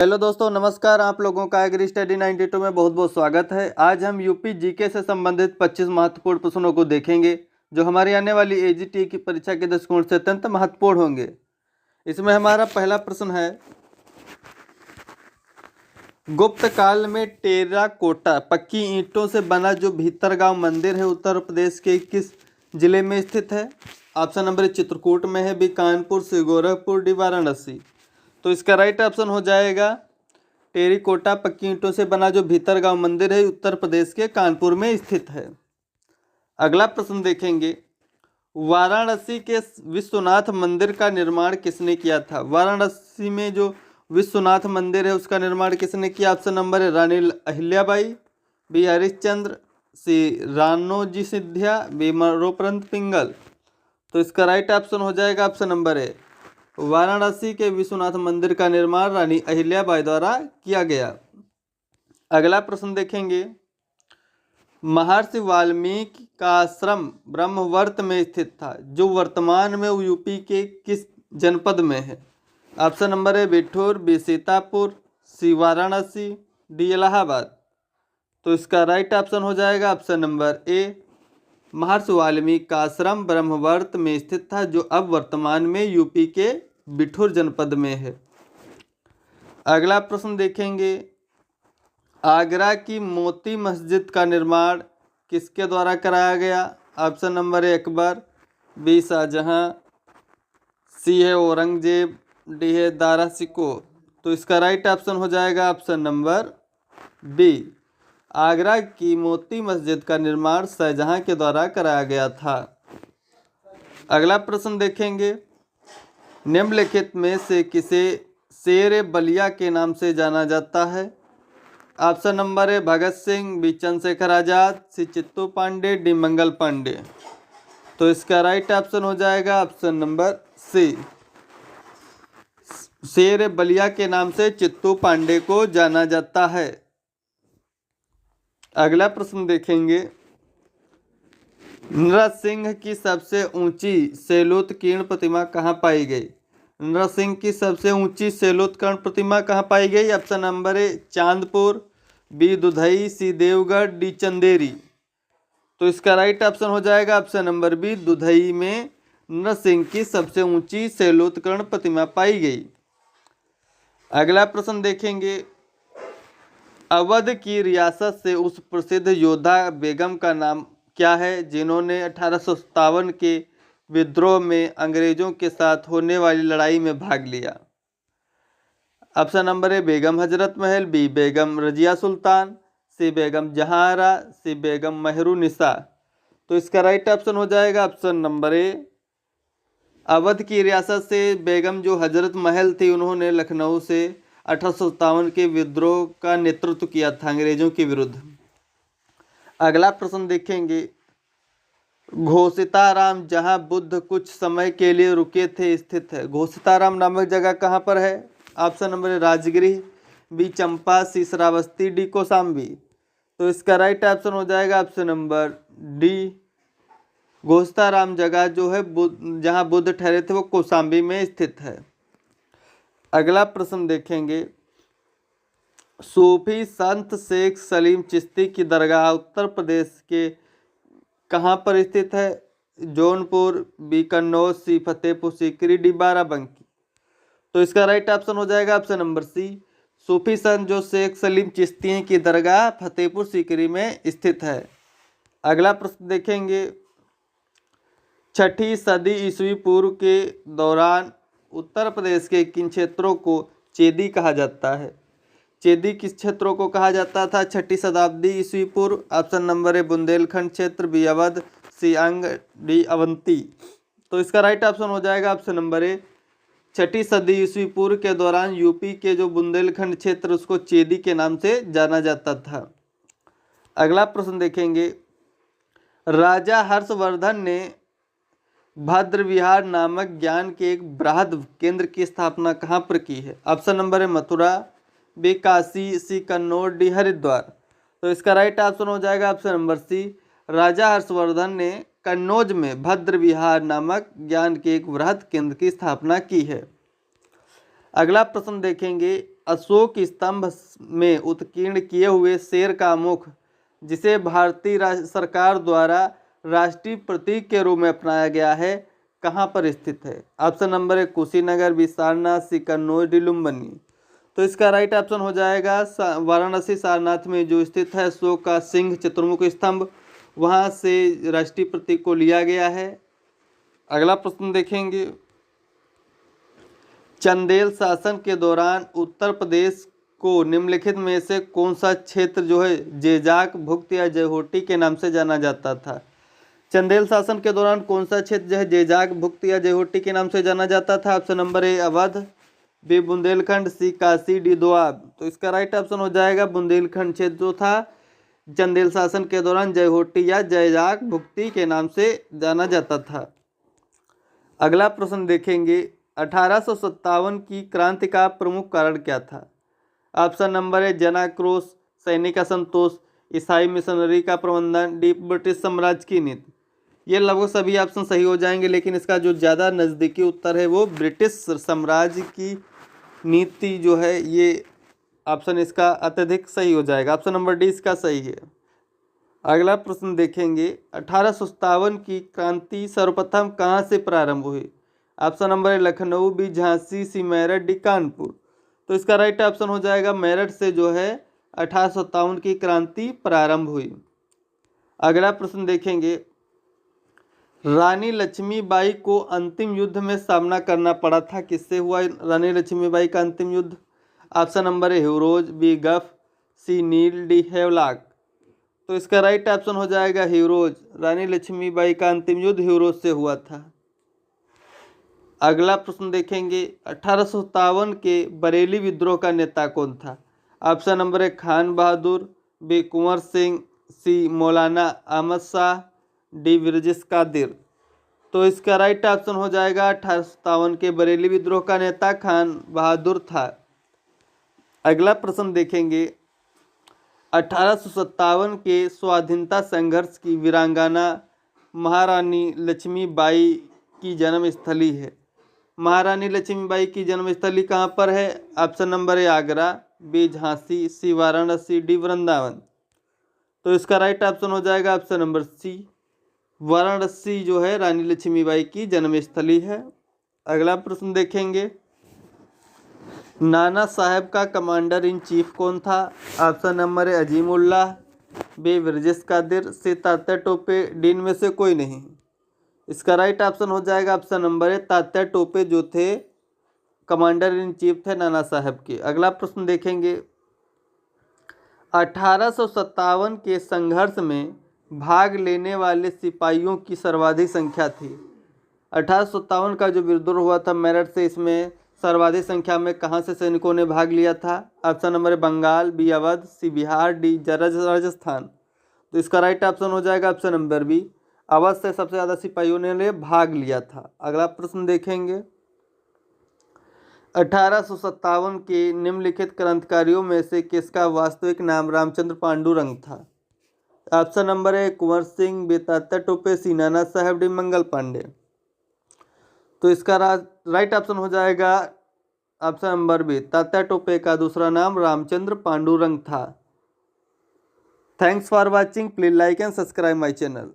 Hello दोस्तों, नमस्कार। आप लोगों का एग्री स्टडी 92 में बहुत बहुत स्वागत है। आज हम यूपी जीके से संबंधित 25 महत्वपूर्ण प्रश्नों को देखेंगे जो हमारी आने वाली एजीटी की परीक्षा के दृष्टिकोण से अत्यंत महत्वपूर्ण होंगे। इसमें हमारा पहला प्रश्न है, गुप्त काल में टेराकोटा पक्की ईंटों से बना जो भीतरगांव मंदिर है उत्तर प्रदेश के किस जिले में स्थित है? ऑप्शन नंबर ए चित्रकूट में है, बी कानपुर, सी गोरखपुर, डी वाराणसी। तो इसका राइट ऑप्शन हो जाएगा टेराकोटा पक्की ईंटों से बना जो भीतरगांव मंदिर है उत्तर प्रदेश के कानपुर में स्थित है। अगला प्रश्न देखेंगे, वाराणसी के विश्वनाथ मंदिर का निर्माण किसने किया था? वाराणसी में जो विश्वनाथ मंदिर है उसका निर्माण किसने किया? ऑप्शन नंबर है रानी अहिल्याबाई, बी हरिश्चंद्र, सी राणोजी सिंधिया, बी मरोपंत पिंगल। तो इसका राइट ऑप्शन हो जाएगा ऑप्शन नंबर है वाराणसी के विश्वनाथ मंदिर का निर्माण रानी अहिल्याबाई द्वारा किया गया। अगला प्रश्न देखेंगे, महर्षि वाल्मीकि का आश्रम ब्रह्मवर्त में स्थित था जो वर्तमान में यूपी के किस जनपद में है? ऑप्शन नंबर है बिठूर, बी सीतापुर, सी वाराणसी, डी इलाहाबाद। तो इसका राइट ऑप्शन हो जाएगा ऑप्शन नंबर ए महर्षि वाल्मीकि का आश्रम ब्रह्मवर्त में स्थित था जो अब वर्तमान में यूपी के बिठूर जनपद में है। अगला प्रश्न देखेंगे, आगरा की मोती मस्जिद का निर्माण किसके द्वारा कराया गया? Option number A Akbar, B Shahjahan, C है औरंगजेब, डी है दारा शिकोह। तो इसका राइट ऑप्शन हो जाएगा ऑप्शन नंबर बी आगरा की मोती मस्जिद का निर्माण शाहजहां के द्वारा कराया गया था। अगला प्रश्न देखेंगे, निम्नलिखित में से किसे शेर बलिया के नाम से जाना जाता है? ऑप्शन नंबर है भगत सिंह, बी चंद्रशेखर आजाद, सी चित्तू पांडे, डी मंगल पांडे। तो इसका राइट ऑप्शन हो जाएगा ऑप्शन नंबर सी शेर बलिया के नाम से चित्तू पांडे को जाना जाता है। अगला प्रश्न देखेंगे, नृसिंह की सबसे ऊंची शैलोत्कीर्ण प्रतिमा कहाँ पाई गई? नृसिंह की सबसे ऊंची शैलोत्कीर्ण प्रतिमा कहाँ पाई गई? Option number A Chandpur, B Dudhai, C Deogarh, D Chanderi. तो इसका राइट ऑप्शन हो जाएगा ऑप्शन नंबर बी दुधई में नृसिंह की सबसे ऊंची शैलोत्कीर्ण प्रतिमा पाई गई। अगला प्रश्न देखेंगे, अवध की रियासत से उस प्रसिद्ध योद्धा बेगम का नाम क्या है जिन्होंने 1857 के विद्रोह में अंग्रेजों के साथ होने वाली लड़ाई में भाग लिया? ऑप्शन नंबर ए बेगम हजरत महल, बी बेगम रजिया सुल्तान, सी बेगम जहांरा, सी बेगम मेहरुनिसा। तो इसका राइट ऑप्शन हो जाएगा ऑप्शन नंबर ए अवध की रियासत से बेगम जो हजरत महल थी उन्होंने लखनऊ से 1857 के विद्रोह का नेतृत्व किया था अंग्रेजों के विरुद्ध। अगला प्रश्न देखेंगे, घोषिताराम जहां बुद्ध कुछ समय के लिए रुके थे स्थित है? घोषिताराम नामक जगह कहां पर है? ऑप्शन नंबर राजगृह, बी चंपा, सी श्रावस्ती, डी कौशाम्बी। तो इसका राइट ऑप्शन हो जाएगा ऑप्शन नंबर डी घोषिताराम जगह जो है जहां बुद्ध ठहरे थे वो कौशाम्बी में स्थित है। अगला प्रश्न देखेंगे, सूफी संत शेख सलीम चिश्ती की दरगाह उत्तर प्रदेश के कहाँ पर स्थित है? जौनपुर, बी कन्नौज, सी फतेहपुर सीकरी, डी बाराबंकी। तो इसका राइट ऑप्शन हो जाएगा ऑप्शन नंबर सी सूफी संत जो शेख सलीम चिश्ती की दरगाह फतेहपुर सीकरी में स्थित है। अगला प्रश्न देखेंगे, 6ठी सदी ईस्वी पूर्व के दौरान उत्तर प्रदेश के किन क्षेत्रों को चेदी कहा जाता है? चेदी किस क्षेत्रों को कहा जाता था 6ठी शताब्दी ईस्वी पूर्व? ऑप्शन नंबर है बुंदेलखंड क्षेत्र, बी अवध, सी अंग, डी अवंती। तो इसका राइट ऑप्शन हो जाएगा ऑप्शन नंबर ए 6ठी सदी ईस्वी पूर्व के दौरान यूपी के जो बुंदेलखंड क्षेत्र उसको चेदी के नाम से जाना जाता था। अगला प्रश्न देखेंगे, राजा हर्षवर्धन ने भद्र विहार नामक ज्ञान के एक बृहद केंद्र की स्थापना कहाँ पर की है? ऑप्शन नंबर है मथुरा, बी काशी, सी कन्नौज, डी हरिद्वार। तो इसका राइट ऑप्शन हो जाएगा ऑप्शन नंबर सी राजा हर्षवर्धन ने कन्नौज में भद्र विहार नामक ज्ञान के एक बृहद केंद्र की स्थापना की है। अगला प्रश्न देखेंगे, अशोक स्तंभ में उत्कीर्ण किए हुए शेर का मुख, जिसे भारतीय सरकार द्वारा राष्ट्रीय प्रतीक के रूप में अपनाया गया है, कहाँ पर स्थित है? Option number A Kushinagar, B Sarnath, C Kannauj, D Lumbini. तो इसका राइट ऑप्शन हो जाएगा वाराणसी सारनाथ में जो स्थित है अशोक का सिंह चतुर्मुख स्तंभ, वहाँ से राष्ट्रीय प्रतीक को लिया गया है। अगला प्रश्न देखेंगे, चंदेल शासन के दौरान उत्तर प्रदेश को निम्नलिखित में से कौन सा क्षेत्र जो है जेजाक भुक्त या जयहोटी के नाम से जाना जाता था? चंदेल शासन के दौरान कौन सा क्षेत्र जो है जेजाक भुक्त या जयहोटी के नाम से जाना जाता था? Option number A Awadh, B Bundelkhand, C Kashi, D Doab. तो इसका राइट ऑप्शन हो जाएगा बुंदेलखंड क्षेत्र जो था चंदेल शासन के दौरान जयहोटी या जयजाक भुक्ति के नाम से जाना जाता था। अगला प्रश्न देखेंगे, 1857 की क्रांति का प्रमुख कारण क्या था? ऑप्शन नंबर ए जनाक्रोश, सैनिक असंतोष, ईसाई मिशनरी का प्रबंधन, डी ब्रिटिश साम्राज्य की नीति। ये लगभग सभी ऑप्शन सही हो जाएंगे, लेकिन इसका जो ज़्यादा नज़दीकी उत्तर है वो ब्रिटिश साम्राज्य की नीति जो है, ये ऑप्शन इसका अत्यधिक सही हो जाएगा। ऑप्शन नंबर डी इसका सही है। अगला प्रश्न देखेंगे, 1857 की क्रांति सर्वप्रथम कहाँ से प्रारंभ हुई? Option number A Lucknow, B Jhansi, C Meerut, D Kanpur. तो इसका राइट ऑप्शन हो जाएगा मेरठ से जो है 1857 की क्रांति प्रारंभ हुई। अगला प्रश्न देखेंगे, रानी लक्ष्मीबाई को अंतिम युद्ध में सामना करना पड़ा था, किससे हुआ रानी लक्ष्मीबाई का अंतिम युद्ध? Option number A Hugh Rose, B Gough, C nil, D हेवलाक। तो इसका राइट ऑप्शन हो जाएगा हिरोज। रानी लक्ष्मीबाई का अंतिम युद्ध हिरोज से हुआ था। अगला प्रश्न देखेंगे, 1857 के बरेली विद्रोह का नेता कौन था? Option number A Khan Bahadur, B Kunwar Singh, C Maulana Ahmad Shah, D Brijesh Kadir. तो इसका राइट ऑप्शन हो जाएगा 1857 के बरेली विद्रोह का नेता खान बहादुर था। अगला प्रश्न देखेंगे, 1857 के स्वाधीनता संघर्ष की वीरांगना महारानी लक्ष्मीबाई की जन्मस्थली है। महारानी लक्ष्मीबाई की जन्मस्थली कहाँ पर है? Option number A Agra, B Jhansi, C Varanasi, D Vrindavan. तो इसका राइट ऑप्शन हो जाएगा ऑप्शन नंबर सी, वाराणसी जो है रानी लक्ष्मीबाई की जन्मस्थली है। अगला प्रश्न देखेंगे, नाना साहब का कमांडर इन चीफ कौन था? Option number A Azimullah, B Brijesh Qadir, C Tatya Tope, D इनमें से कोई नहीं। इसका राइट ऑप्शन हो जाएगा option number A Tatya Tope जो थे कमांडर इन चीफ थे नाना साहब के। अगला प्रश्न देखेंगे, 1857 के संघर्ष में भाग लेने वाले सिपाहियों की सर्वाधिक संख्या थी। 1857 का जो विद्रोह हुआ था मेरठ से, इसमें सर्वाधिक संख्या में कहाँ से सैनिकों ने भाग लिया था? Option number A Bengal, B Awadh, C Bihar, D Rajasthan. तो इसका राइट ऑप्शन हो जाएगा ऑप्शन नंबर बी, अवध से सबसे ज़्यादा सिपाहियों ने भाग लिया था। अगला प्रश्न देखेंगे, 1857 के निम्नलिखित क्रांतिकारियों में से किसका वास्तविक नाम रामचंद्र पांडुरंग था? Option number A Kunwar Singh, B Tatya Tope, C Nana Sahib, D Mangal Pandey. तो इसका राइट ऑप्शन हो जाएगा option number B, Tatya Tope का दूसरा नाम रामचंद्र पांडुरंग था। Thanks for watching, please like and subscribe my channel.